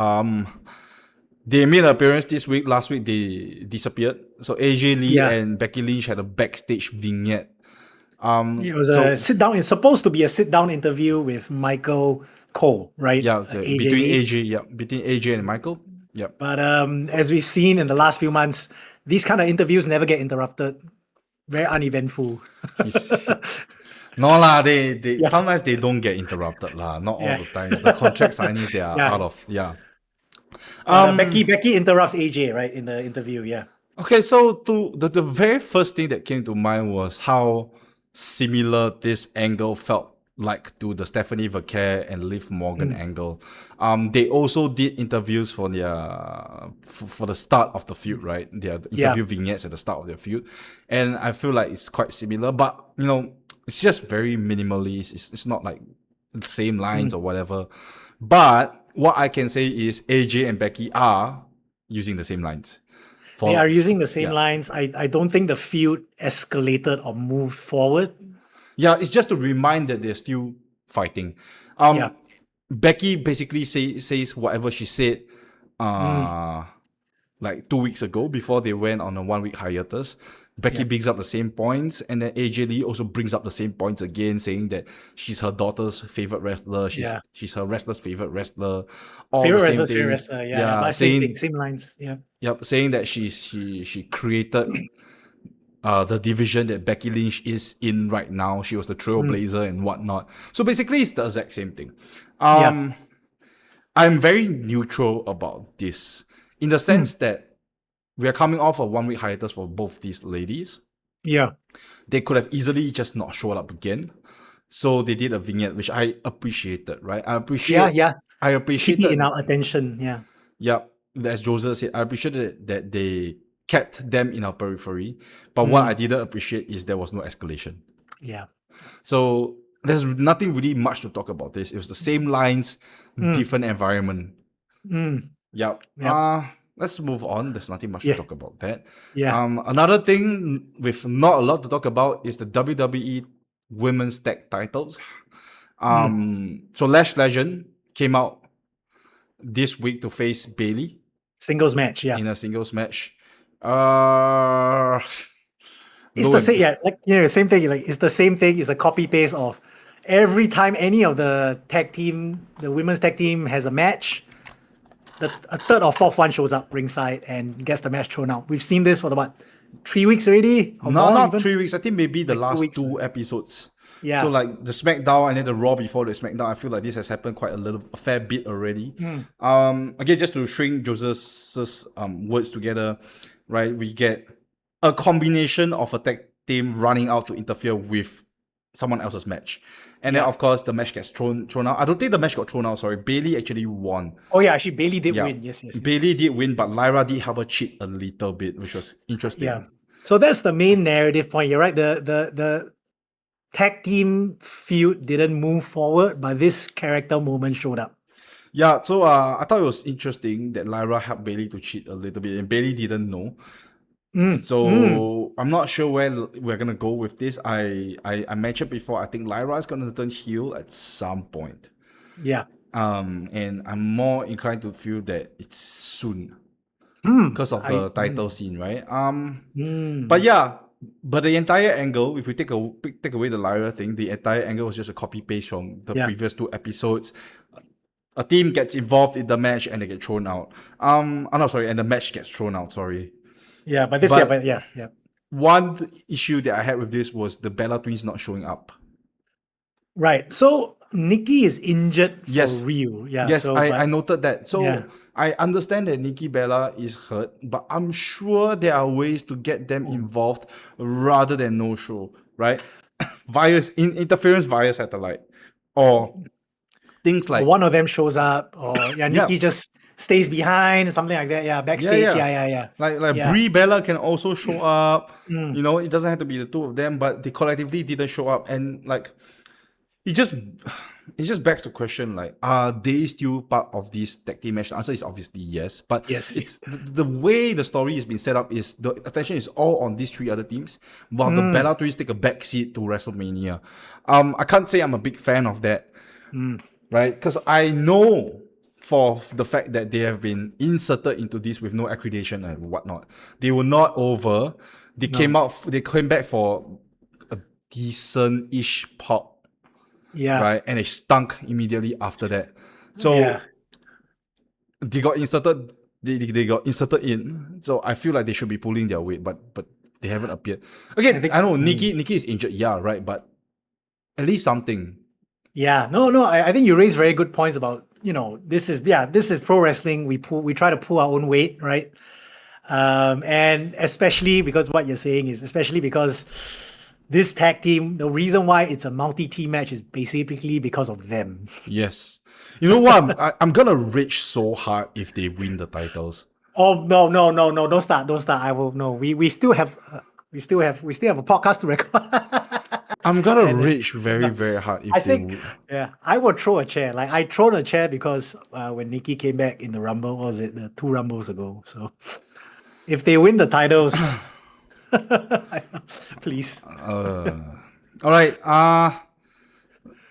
They made an appearance this week. Last week they disappeared. So AJ Lee Yeah. and Becky Lynch had a backstage vignette. It was a sit down. It's supposed to be a sit down interview with Michael Cole, right? Yeah, so between AJ and Michael. Yep. But as we've seen in the last few months, these kind of interviews never get interrupted. Very uneventful. No lah, they sometimes they don't get interrupted lah. Not all the times. The contract signings they are out of Becky interrupts AJ right in the interview. Yeah. Okay, so the very first thing that came to mind was how similar this angle felt like to the Stephanie Vaquer and Liv Morgan angle. They also did interviews for for the start of the feud, right? Their interview vignettes at the start of their feud, and I feel like it's quite similar, but it's just very minimalist. It's not like the same lines or whatever. But what I can say is AJ and Becky are using the same lines. They are using the same lines. I don't think the feud escalated or moved forward. Yeah, it's just to remind that they're still fighting. Becky basically says whatever she said like 2 weeks ago before they went on a 1 week hiatus. Becky brings up the same points, and then AJ Lee also brings up the same points again, saying that she's her daughter's favorite wrestler. She's her wrestler's favorite wrestler. Favorite wrestler. Yeah. Saying same lines. Yeah. Yep, saying that she created the division that Becky Lynch is in right now. She was the trailblazer and whatnot. So basically, it's the exact same thing. Yeah. I'm very neutral about this in the sense that we are coming off a 1 week hiatus for both these ladies. Yeah. They could have easily just not showed up again. So they did a vignette, which I appreciated, right? I Yeah. Keep it appreciated, in our attention. Yeah. yeah, as Joseph said, I appreciated that they kept them in our periphery. But what Mm. I didn't appreciate is there was no escalation. Yeah. So there's nothing really much to talk about this. It was the same lines, different environment. Mm. Yep. Yep. Let's move on. There's nothing much to Yeah. talk about that. Yeah. Another thing with not a lot to talk about is the WWE Women's Tag Titles. So Lash Legend came out this week to face Bailey Singles match. Yeah. in a singles match. It's the same. Yeah. Like, same thing. Like, it's the same thing. It's a copy paste of every time any of the women's tag team has a match, a third or fourth one shows up ringside and gets the match thrown out. We've seen this for 3 weeks already? Or No, more, not even? 3 weeks. I think maybe the last weeks. 2 episodes. Yeah. So like the SmackDown and then the Raw before the SmackDown, I feel like this has happened quite a fair bit already. Again, just to shrink Joseph's words together, right? We get a combination of a tag team running out to interfere with someone else's match. And then of course the match gets thrown out. I don't think the match got thrown out, sorry. Bailey actually won. Oh yeah, actually Bailey did win. Yes. Bailey did win, but Lyra did help her cheat a little bit, which was interesting. Yeah. So that's the main narrative point. You're right. The tag team feud didn't move forward, but this character moment showed up. Yeah, so I thought it was interesting that Lyra helped Bailey to cheat a little bit, and Bailey didn't know. So I'm not sure where we're gonna go with this. I mentioned before, I think Lyra is gonna turn heel at some point. Yeah. And I'm more inclined to feel that it's soon because of the title scene, right? But yeah, but the entire angle, if we take away the Lyra thing, the entire angle was just a copy paste from the previous 2 episodes. A team gets involved in the match and they get thrown out. And the match gets thrown out. Sorry. Yeah, but One issue that I had with this was the Bella Twins not showing up. Right. So Nikki is injured for real. Yeah. Yes, so, I noted that. So I understand that Nikki Bella is hurt, but I'm sure there are ways to get them involved rather than no show, right? Interference via satellite, or things like one of them shows up, or Nikki just stays behind, something like that. Yeah, backstage. Yeah. Like Brie Bella can also show up. It doesn't have to be the 2 of them, but they collectively didn't show up, and like it just begs the question, like, are they still part of this tag team match? The answer is obviously yes, but it's the way the story has been set up is the attention is all on these 3 other teams, while the Bella Twins take a backseat to WrestleMania. I can't say I'm a big fan of that, right? Because I know for the fact that they have been inserted into this with no accreditation and whatnot. They were not over. They came back for a decent-ish pop. Yeah. Right. And they stunk immediately after that. So they got inserted. They got inserted in. So I feel like they should be pulling their weight, but they haven't appeared. Again, I know Nikki is injured, right? But at least something. Yeah. No. I think you raised very good points about, this is pro wrestling. We try to pull our own weight, right? And especially because what you're saying is, because this tag team, the reason why it's a multi-team match is basically because of them. Yes. You know what? I'm gonna rage so hard if they win the titles. Oh no! Don't start! I will no. We still have a podcast to record. I'm gonna rage very, very hard if they win. Yeah, I will throw a chair. Like I thrown a chair because when Nikki came back in the Rumble, what was it the 2 Rumbles ago? So if they win the titles. Please. All right.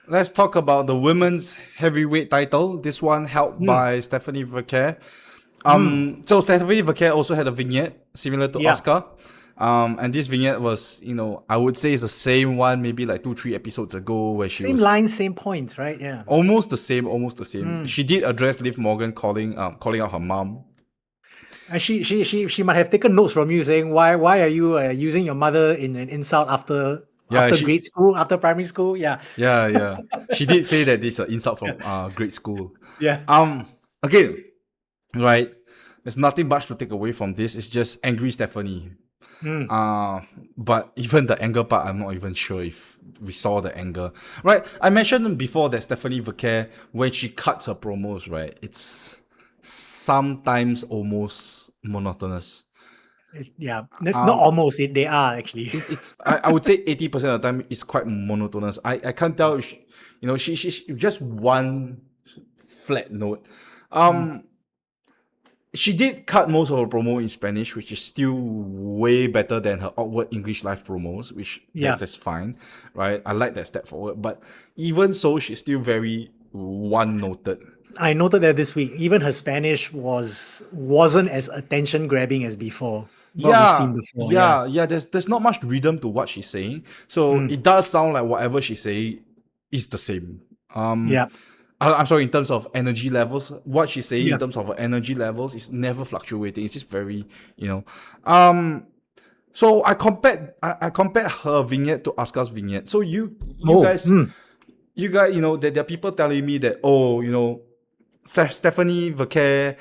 Let's talk about the women's heavyweight title. This one held by Stephanie Vercaer. So Stephanie Vercaer also had a vignette similar to Asuka. And this vignette was, I would say it's the same one, maybe like 2-3 episodes ago, where she was same line, same points, right? Yeah. Almost the same. She did address Liv Morgan calling out her mom. And she might have taken notes from you saying why are you using your mother in an insult after Yeah, grade school, after primary school? Yeah, yeah. She did say that this is an insult from grade school. yeah. Again, right? There's nothing much to take away from this. It's just angry Stephanie. Mm. But even the anger part, I'm not even sure if we saw the anger. Right? I mentioned before that Stephanie Vercaer, when she cuts her promos, right, it's sometimes almost monotonous. Yeah, it's not almost it. They are actually. I would say 80% of the time it's quite monotonous. I can't tell if she just one flat note. She did cut most of her promo in Spanish, which is still way better than her awkward English live promos, which Yeah. that's fine, right? I like that step forward, but even so, she's still very one-noted. I noted that this week, even her Spanish wasn't as attention grabbing as before. What we've seen before. Yeah. There's not much rhythm to what she's saying, so it does sound like whatever she's saying is the same. Yeah. I'm sorry, in terms of energy levels, what she's saying Yeah. in terms of her energy levels is never fluctuating. It's just very, So I compared her vignette to Asuka's vignette. So you guys, there are people telling me that, Stephanie Vercaer,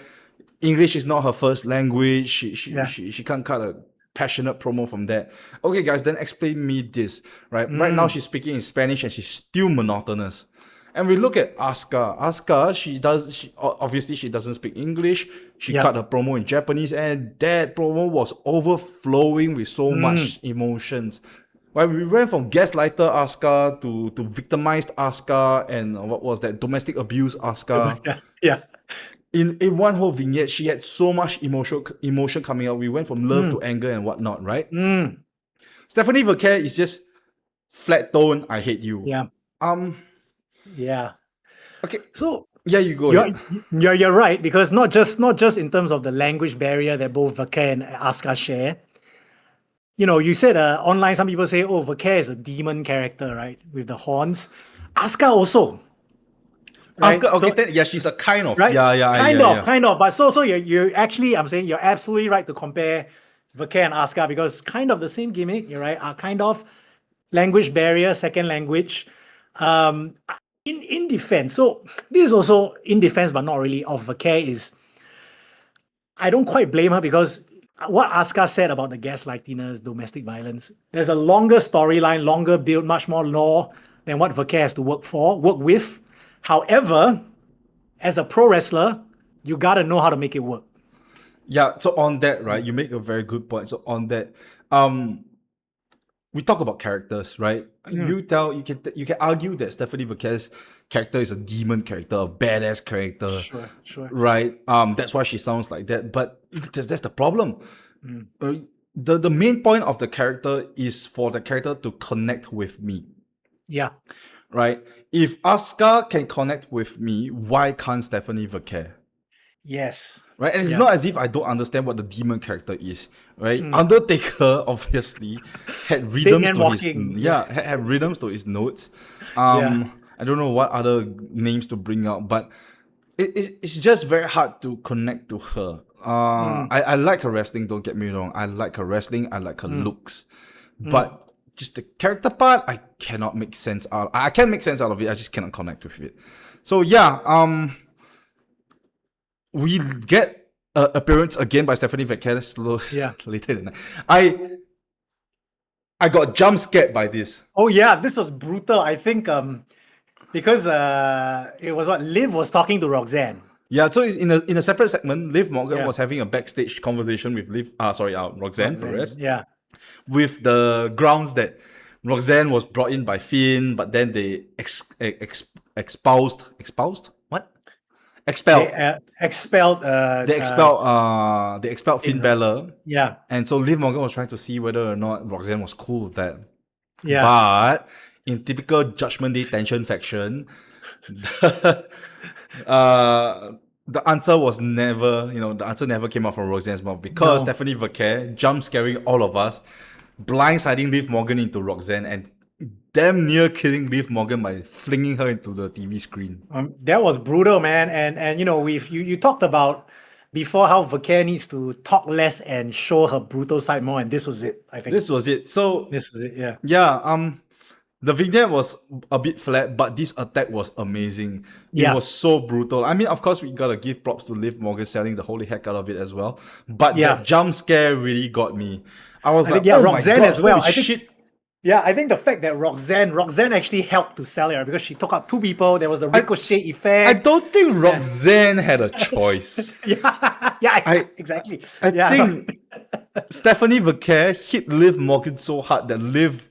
English is not her first language. She can't cut a passionate promo from that. Okay, guys, then explain me this. Right now she's speaking in Spanish and she's still monotonous. And we look at Asuka. Asuka, obviously she doesn't speak English. She cut a promo in Japanese, and that promo was overflowing with so much emotions. Right, we went from gaslighter Asuka to victimized Asuka, and what was that, domestic abuse Asuka. Yeah. In one whole vignette, she had so much emotion coming out. We went from love to anger and whatnot, right? Stephanie Vercaer is just flat tone. I hate you. Yeah. Yeah. Okay. So yeah, you go ahead. You're right, because not just in terms of the language barrier that both Vercaer and Asuka share. You said online, some people say, oh, Vercaer is a demon character, right? With the horns. Asuka also. Right? Asuka, okay, she's a kind of. Right? Yeah. Kind of. But so you actually, I'm saying you're absolutely right to compare Vercaer and Asuka, because kind of the same gimmick, you're right, are kind of language barrier, second language. In defense, so this is also in defense, but not really, of Vercaer, is I don't quite blame her, because what Asuka said about the gaslightiness, domestic violence, there's a longer storyline, longer build, much more lore than what Vercaer has to work with. However, as a pro wrestler, you gotta know how to make it work. Yeah, so on that, right, you make a very good point. So on that, we talk about characters, right? You can argue that Stephanie Vercaer's character is a demon character, a badass character. Sure. Right? That's why she sounds like that. But that's the problem. The main point of the character is for the character to connect with me. Yeah. Right? If Asuka can connect with me, why can't Stephanie Vercaer? Yes. Right, and it's not as if I don't understand what the demon character is, right? Undertaker obviously had rhythms to his had rhythms to his notes. I don't know what other names to bring out, but it's just very hard to connect to her. I like her wrestling, don't get me wrong. I like her wrestling, I like her looks, but just the character part, I cannot make sense out. I can make sense out of it. I just cannot connect with it. So we get an appearance again by Stephanie Vercaer later in the night. I got jump scared by this. Oh yeah, this was brutal. I think because it was what Liv was talking to Roxanne. Yeah, so in a separate segment, Liv Morgan was having a backstage conversation with Roxanne Perez. Yeah. With the grounds that Roxanne was brought in by Finn, but then they expelled. They expelled Finn Balor. Yeah. And so Liv Morgan was trying to see whether or not Roxanne was cool with that. Yeah. But in typical Judgment Day tension faction, the answer was never, the answer never came out from Roxanne's mouth, because Stephanie Vercaer jump scaring all of us, blindsiding Liv Morgan into Roxanne, and damn near killing Liv Morgan by flinging her into the TV screen. That was brutal, man. And you talked about before how Vaquer needs to talk less and show her brutal side more, and this was it. I think This was it. So this is it. Yeah, yeah, the vignette was a bit flat, but this attack was amazing. It yeah, was so brutal. I mean, of course, we gotta give props to Liv Morgan selling the holy heck out of it as well. But yeah. that jump scare really got me. I was I like, think oh my Roxanne god, as well. holy I think shit. yeah, I think the fact that Roxanne actually helped to sell it right, because she took out two people. There was the ricochet I effect. don't think Roxanne had a choice. Yeah, exactly. I Yeah, think Stephanie Vaquer hit Liv Morgan so hard that Liv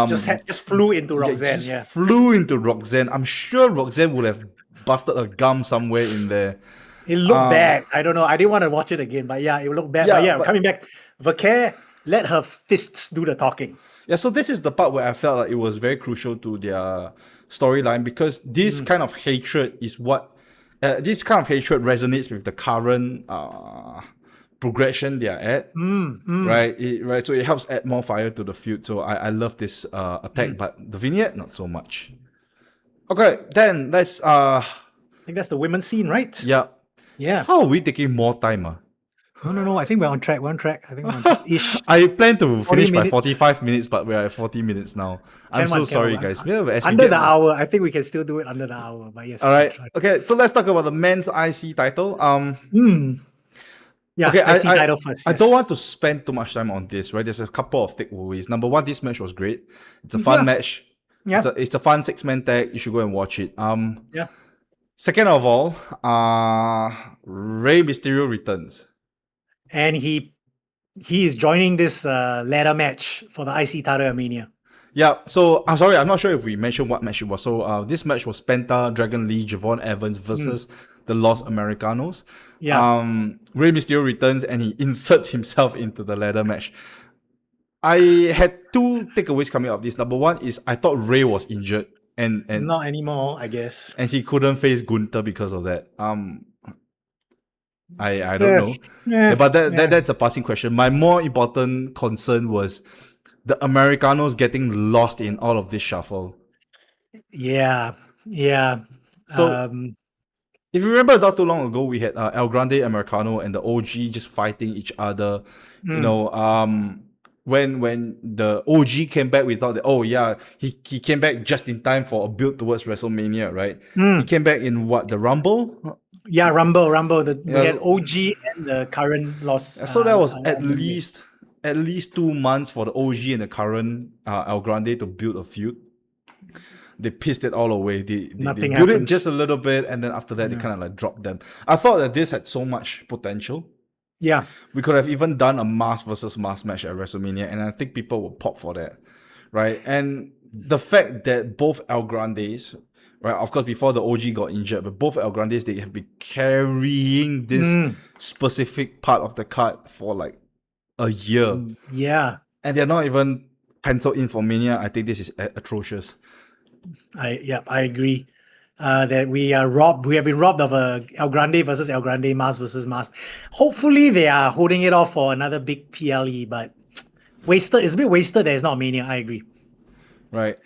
just flew into yeah, Roxanne. just Yeah, flew into Roxanne. I'm sure Roxanne would have busted a gum somewhere in there. it looked bad. I don't know. I didn't want to watch it again, but yeah, it looked bad. But Yeah, yeah, but coming back, Vaquer let her fists do the talking. yeah, so this is the part where I felt like it was very crucial to their storyline because this kind of hatred is what this kind of hatred resonates with the current progression they are at. Right, right. So it helps add more fire to the feud. So I love this attack, but the vignette not so much. Okay, then let's I think that's the women's scene, right? yeah. Yeah. How are we taking more time? No. I think we're on track. We're on track. I think we're on track. Ish. I plan to 40 finish by minutes. 45 minutes, but we're at 40 minutes now. I'm so sorry, guys. Yeah, but as we Under get the more- hour, I think we can still do it under the hour. But yes. All right. Okay, so let's talk about the men's IC title. Yeah, Okay, I see title first. I yes. don't want to spend too much time on this, right? There's a couple of takeaways. Number one, this match was great. It's a fun match. Yeah. It's a fun 6-man tag. You should go and watch it. Yeah. Second of all, Rey Mysterio returns. And he is joining this ladder match for the IC title at Mania. Yeah, so I'm sorry, I'm not sure if we mentioned what match it was. So this match was Penta, Dragon Lee, Javon Evans versus the Los Americanos. Yeah. Rey Mysterio returns and he inserts himself into the ladder match. I had two takeaways coming out of this. Number one is I thought Rey was injured and Not anymore, I guess. and he couldn't face Gunther because of that. I don't know. Yeah, But that's a passing question. My more important concern was the Americanos getting lost in all of this shuffle. Yeah. So if you remember not too long ago, we had El Grande Americano and the OG just fighting each other. You know, when the OG came back, we thought that, oh yeah, he came back just in time for a build towards WrestleMania, right? He came back in what, the Rumble? Yeah, Rumble. We had so- OG and the current loss. So that was at least 2 months for the OG and the current El Grande to build a feud. They pissed it all away. They Nothing built it happened. just a little bit, and then after that, they kind of like dropped them. I thought that this had so much potential. Yeah. We could have even done a mask versus mask match at WrestleMania, and I think people would pop for that, right? And the fact that both El Grandes, right, of course, before the OG got injured, but both El Grandes, they have been carrying this specific part of the card for like a year, Yeah. and they're not even penciled in for Mania. I think this is atrocious. I agree. That we are robbed. We have been robbed of a El Grande versus El Grande, mask versus mask. Hopefully, they are holding it off for another big PLE, but wasted. It's a bit wasted that it's not Mania. I agree. Right.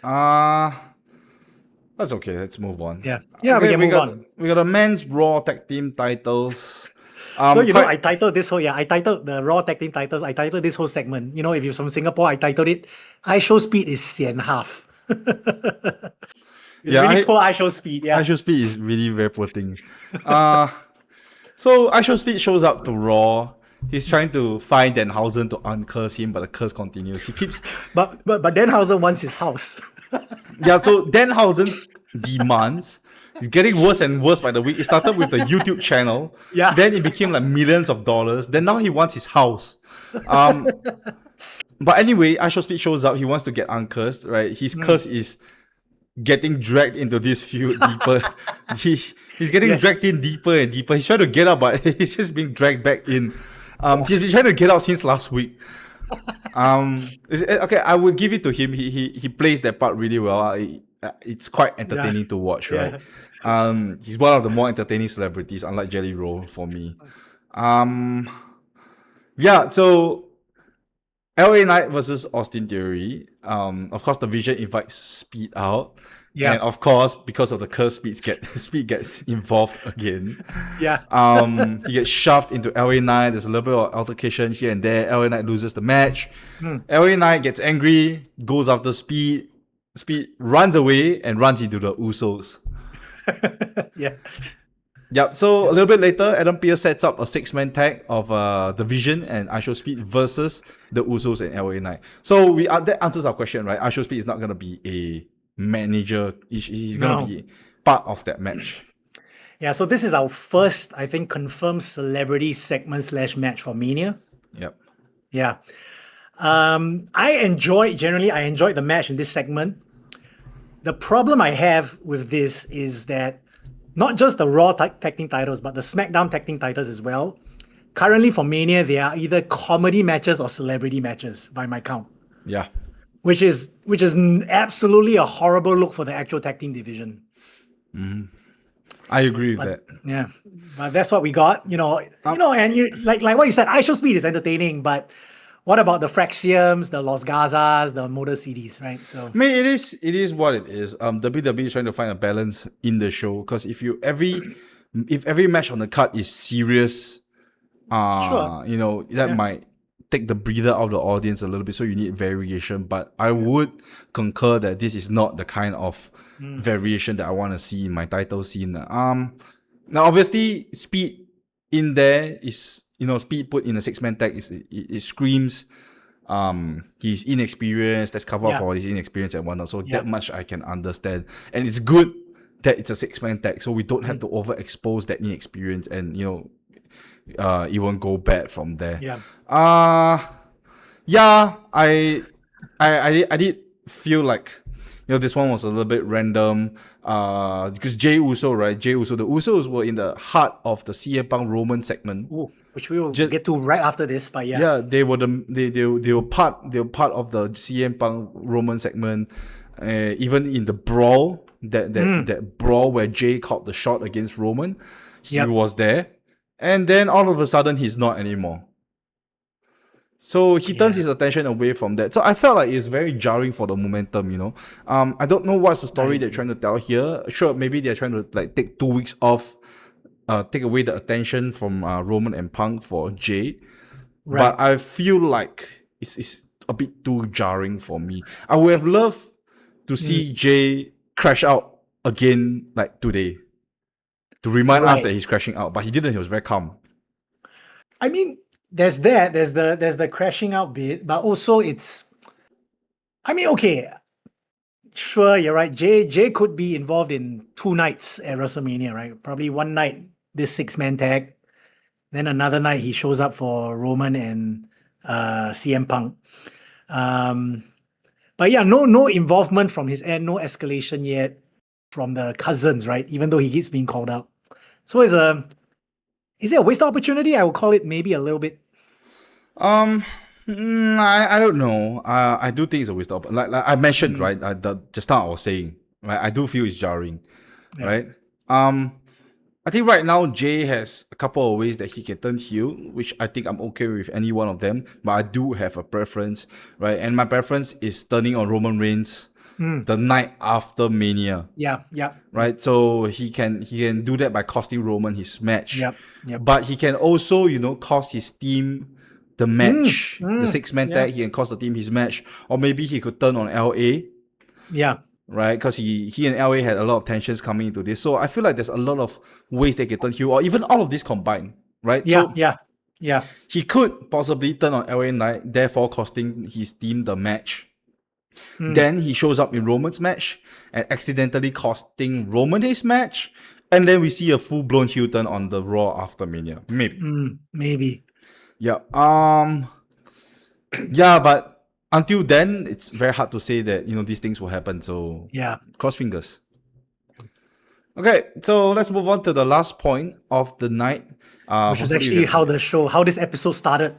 That's okay. Let's move on. Yeah. Yeah, we can move on. We got a men's Raw tag team titles. So I titled this whole I titled the Raw tag team titles. I titled this whole segment. If you're from Singapore, I titled it "I Show Speed is Sian Half." It's really poor I Show Speed. Yeah. I Show Speed is really very poor thing. So I Show Speed shows up to Raw. He's trying to find Danhausen to uncurse him, but the curse continues. He keeps But Danhausen wants his house. yeah. So Danhausen's demands is getting worse and worse by the week. It started with the YouTube channel. Yeah. Then it became like millions of dollars. Then now he wants his house. But anyway, I Show Speed shows up. He wants to get uncursed, right? His curse is getting dragged into this feud deeper. He's getting dragged in deeper and deeper. He's trying to get out, but he's just being dragged back in. He's been trying to get out since last week. Okay, I would give it to him. He plays that part really well. It's quite entertaining to watch, right? He's one of the more entertaining celebrities, unlike Jelly Roll for me. So LA Knight versus Austin Theory. Of course, the Vision invites Speed out. Yeah. And of course, because of the curse, Speed gets involved again. Yeah. He gets shoved into LA Knight. There's a little bit of altercation here and there. LA Knight loses the match. LA Knight gets angry, goes after Speed. Speed runs away and runs into the Usos. Yeah. Yep. So a little bit later, Adam Pearce sets up a 6-man tag of the Vision and Isho Speed versus the Usos and LA Knight. So that answers our question, right? Isho Speed is not gonna be a manager. He's gonna be part of that match. Yeah. So this is our first, I think, confirmed celebrity segment / match for Mania. Yep. Yeah. I enjoyed the match in this segment. The problem I have with this is that not just the Raw tag team titles, but the SmackDown tag team titles as well. Currently for Mania, they are either comedy matches or celebrity matches by my count. Yeah. Which is absolutely a horrible look for the actual tag team division. I agree with that. Yeah, but that's what we got. And like what you said, Isho Speed is entertaining, but what about the Fraxiums, the Los Gazas, the Motor CDs, right? So I mean, it is what it is. WWE is trying to find a balance in the show because if every match on the card is serious, that might take the breather out of the audience a little bit. So you need variation. But I would concur that this is not the kind of variation that I want to see in my title scene. Now obviously Speed in there is. Speed put in a 6-man tag, it screams he's inexperienced. Let's cover up for his inexperience and whatnot. So that much I can understand. And it's good that it's a 6-man tag, so we don't have to overexpose that inexperience and it won't go bad from there. I did feel like this one was a little bit random because Jey Uso, the Usos were in the heart of the CM Punk Roman segment. Ooh, which we will get to right after this, but they were they were part of the CM Punk Roman segment. Even in the brawl, that brawl where Jey caught the shot against Roman, he was there, and then all of a sudden he's not anymore. So he turns his attention away from that. So I felt like it's very jarring for the momentum, I don't know what's the story they're trying to tell here. Sure, maybe they're trying to take 2 weeks off, take away the attention from Roman and Punk for Jey. Right. But I feel like it's a bit too jarring for me. I would have loved to see Jey crash out again today to remind us that he's crashing out. But he didn't. He was very calm. I mean, there's the crashing out bit, but also okay, sure, you're right. Jey could be involved in 2 nights at WrestleMania, right? Probably one night this 6-man tag, then another night he shows up for Roman and CM Punk. But no involvement from his end, no escalation yet from the cousins, right? Even though he keeps being called out, so is it a waste opportunity? I would call it maybe a little bit. I don't know. I do think it's a waste of, like I mentioned, right? Just now I was saying, right? I do feel it's jarring, right? I think right now Jey has a couple of ways that he can turn heel, which I think I'm okay with any one of them. But I do have a preference, right? And my preference is turning on Roman Reigns the night after Mania. Yeah. Right. So he can do that by costing Roman his match. Yep. But he can also, cost his team the match, the 6-man tag. He can cost the team his match, or maybe he could turn on LA. Yeah. Right, because he and LA had a lot of tensions coming into this. So I feel like there's a lot of ways they can turn heel, or even all of this combined. Right. Yeah. He could possibly turn on LA Knight, therefore costing his team the match. Then he shows up in Roman's match and accidentally costing Roman his match. And then we see a full-blown heel turn on the Raw after Mania. Maybe. Yeah. But until then, it's very hard to say that, these things will happen. So cross fingers. Okay, so let's move on to the last point of the night. Which is actually how this episode started.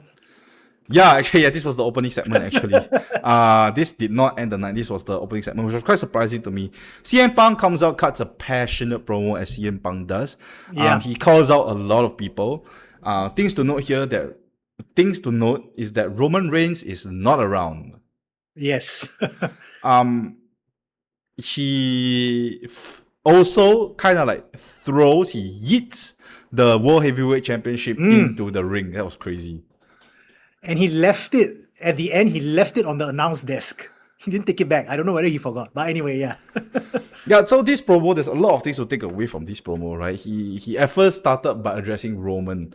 This was the opening segment actually. This did not end the night. This was the opening segment, which was quite surprising to me. CM Punk comes out, cuts a passionate promo as CM Punk does. He calls out a lot of people. Things to note is that Roman Reigns is not around. Yes. also kind of like he yeets the World Heavyweight Championship into the ring. That was crazy. And he left it at the end. He left it on the announce desk. He didn't take it back. I don't know whether he forgot, but anyway, yeah. Yeah, so this promo, there's a lot of things to take away from this promo, right? He at first started by addressing Roman,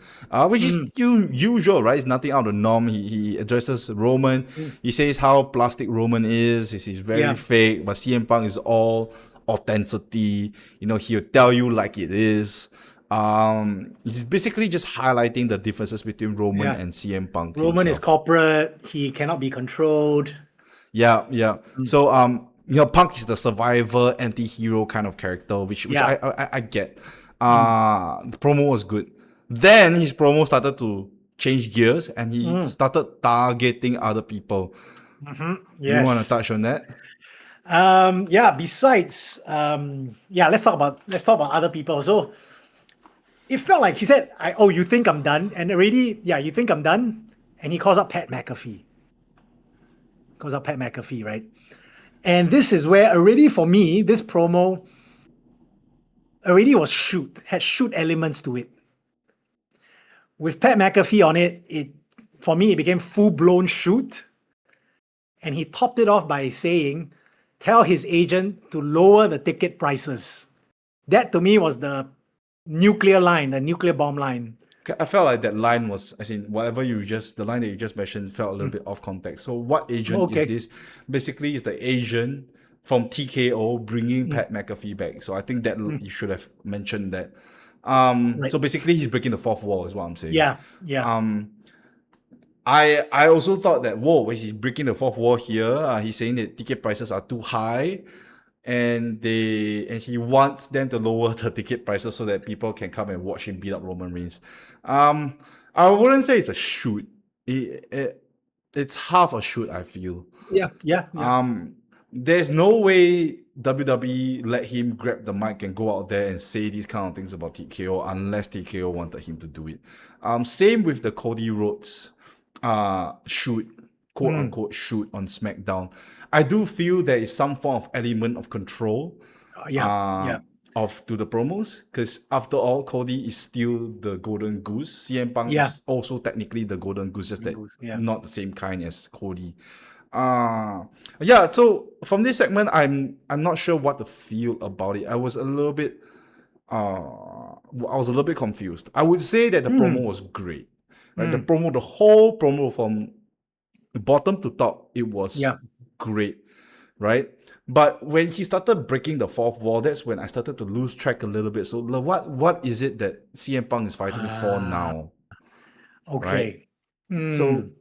which is usual, right? It's nothing out of the norm. He addresses Roman. He says how plastic Roman is. He's very fake, but CM Punk is all authenticity. You know, he'll tell you like it is. He's basically just highlighting the differences between Roman and CM Punk. Roman himself. is corporate. He cannot be controlled. Yeah. So you know, Punk is the survivor, anti-hero kind of character, which I get. The promo was good. Then his promo started to change gears, and he started targeting other people. Yes. You want to touch on that? Besides, let's talk about other people. So it felt like he said, you think I'm done? And already, you think I'm done? And he calls up Pat McAfee. Right? And this is where already for me, this promo already had shoot elements to it. With Pat McAfee on it, for me, it became full-blown shoot. And he topped it off by saying, tell his agent to lower the ticket prices. That to me was the nuclear bomb line. I felt like that line was, the line that you just mentioned felt a little bit off context. So what agent is this? Basically, it's the agent from TKO bringing Pat McAfee back. So I think that you should have mentioned that. So basically, he's breaking the fourth wall is what I'm saying. Yeah. I also thought that, he's breaking the fourth wall here. He's saying that ticket prices are too high. And he wants them to lower the ticket prices so that people can come and watch him beat up Roman Reigns. I wouldn't say it's a shoot. It's half a shoot, I feel. Yeah. There's no way WWE let him grab the mic and go out there and say these kind of things about TKO unless TKO wanted him to do it. Same with the Cody Rhodes shoot, quote unquote shoot on SmackDown. I do feel there is some form of element of control to the promos, because after all, Cody is still the golden goose. CM Punk is also technically the golden goose, just not the same kind as Cody. So from this segment, I'm not sure what to feel about it. I was a little bit confused. I would say that the promo was great. Right? The whole promo from the bottom to top, it was great, right? But when he started breaking the fourth wall, that's when I started to lose track a little bit. So what is it that CM Punk is fighting for now? Okay. Right?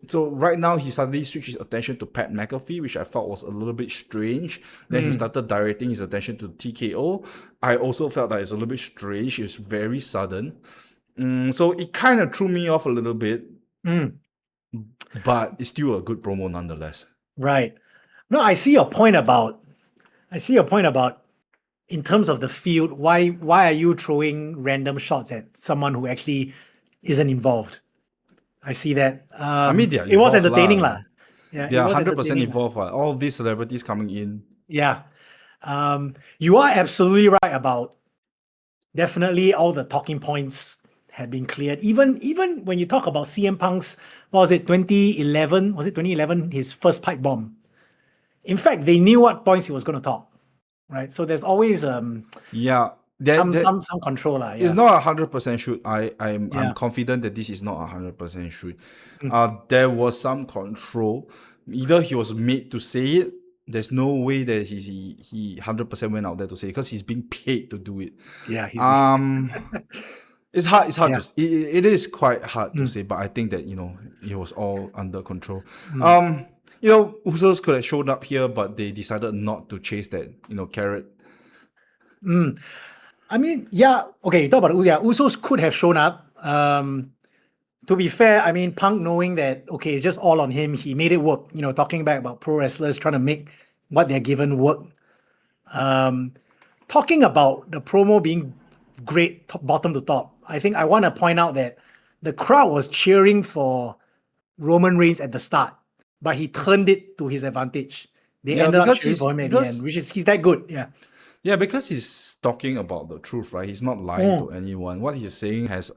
So right now he suddenly switched his attention to Pat McAfee, which I thought was a little bit strange. Then he started directing his attention to TKO. I also felt that it's a little bit strange. It's very sudden. So it kind of threw me off a little bit. But it's still a good promo nonetheless. Right. No, I see your point about in terms of the field, why are you throwing random shots at someone who actually isn't involved? I see that. It was entertaining lah. Yeah, they are 100% involved. All these celebrities coming in. Yeah. You are absolutely right about definitely all the talking points had been cleared. Even when you talk about CM Punk's, what was it, 2011? Was it 2011? His first pipe bomb. In fact, they knew what points he was going to talk, right? So there's always some control. It's not 100% shoot. I'm confident that this is not 100% shoot. There was some control. Either he was made to say it. There's no way that he 100% went out there to say it, because he's being paid to do it. Yeah. It's hard. It's hard to. It is quite hard to say, but I think that it was all under control. Usos could have shown up here, but they decided not to chase that carrot. I mean, okay. You talk about Usos could have shown up. To be fair, I mean, Punk knowing that it's just all on him, he made it work. Talking back about pro wrestlers trying to make what they're given work. Talking about the promo being great, bottom to top, I think I want to point out that the crowd was cheering for Roman Reigns at the start, but he turned it to his advantage. They Yeah, ended up because cheering for him at the end, which is he's that good. Yeah. yeah, because he's talking about the truth, right? He's not lying to anyone. What he's saying has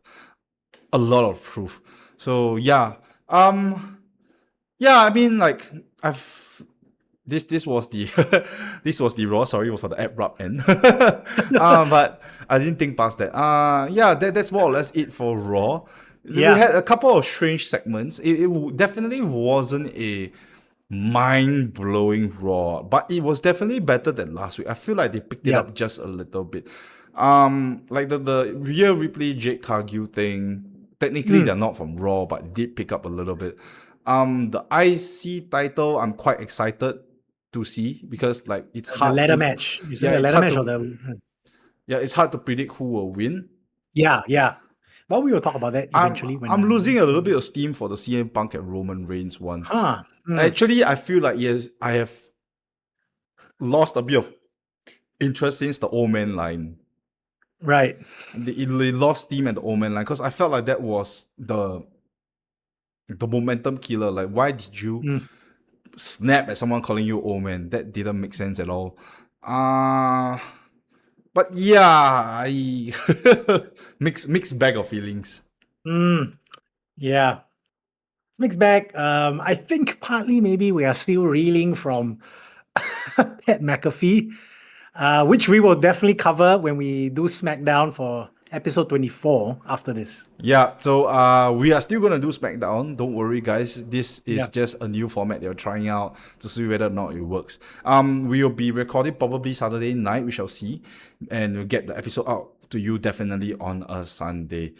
a lot of truth. So yeah, yeah. I mean, like I've this was the this was the raw. Sorry for the abrupt end. But I didn't think past that. Yeah, that's more or less it for Raw. We Yeah. had a couple of strange segments. It definitely wasn't a mind-blowing Raw, but it was definitely better than last week. I feel like they picked it Yeah. up just a little bit. Like the Rhea Ripley Jade Cargill thing. Technically, they're not from Raw, but it did pick up a little bit. The IC title, I'm quite excited to see because like it's The hard ladder to match. You said yeah, the it's ladder hard match or to the yeah, it's hard to predict who will win. yeah. Well, we will talk about that eventually when I'm losing a little bit of steam for the CM Punk and Roman Reigns one. Actually, I feel like yes, I have lost a bit of interest since the Old Man line. Right. They lost steam at the Old Man line because I felt like that was the momentum killer. Like, why did you snap at someone calling you Old Man? That didn't make sense at all. But yeah, I mixed bag of feelings. Yeah. It's mixed bag. I think partly maybe we are still reeling from Pat McAfee, which we will definitely cover when we do SmackDown for episode 24 after this. Yeah, so we are still gonna do SmackDown. Don't worry, guys. This is just a new format they're trying out to see whether or not it works. We will be recording probably Saturday night. We shall see, and we'll get the episode out to you definitely on a Sunday.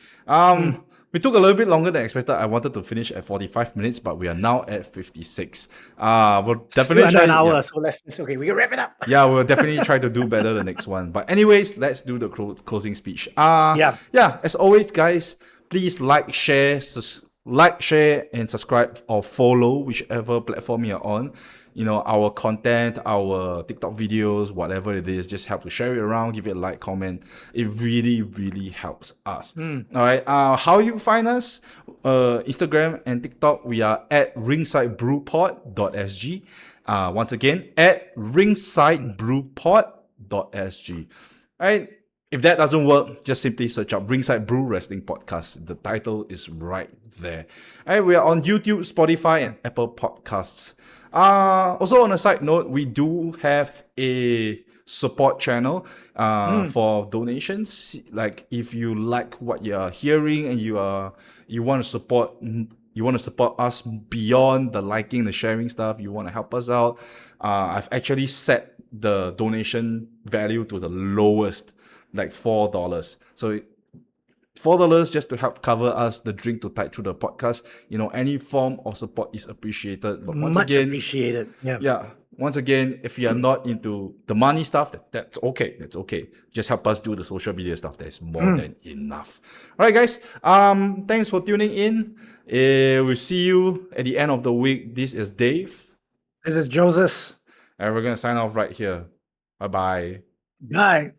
We took a little bit longer than expected. I wanted to finish at 45 minutes, but we are now at 56. We'll definitely Still under try an hour, yeah. so let's okay. We can wrap it up. Yeah, we'll definitely try to do better the next one. But anyways, let's do the closing speech. Yeah. As always, guys, please like, share, and subscribe or follow whichever platform you're on. You know, our content, our TikTok videos, whatever it is, just help to share it around, give it a like, comment. It really, really helps us. All right. How you find us? Instagram and TikTok, we are at ringsidebrewpod.sg. Once again, at ringsidebrewpod.sg. Right? If that doesn't work, just simply search up Ringside Brew Wrestling Podcast. The title is right there. All right, we are on YouTube, Spotify, and Apple Podcasts. Also, on a side note, we do have a support channel for donations. Like if you like what you're hearing and you want to support us beyond the liking, the sharing stuff, you want to help us out, I've actually set the donation value to the lowest, like $4. So $4 just to help cover us the drink to tide through the podcast. You know, any form of support is appreciated. But once Much again, appreciated. yeah. Once again, if you are not into the money stuff, that's okay. That's okay. Just help us do the social media stuff. That's more than enough. All right, guys. Thanks for tuning in. We'll see you at the end of the week. This is Dave. This is Joseph. And we're gonna sign off right here. Bye-bye. Bye.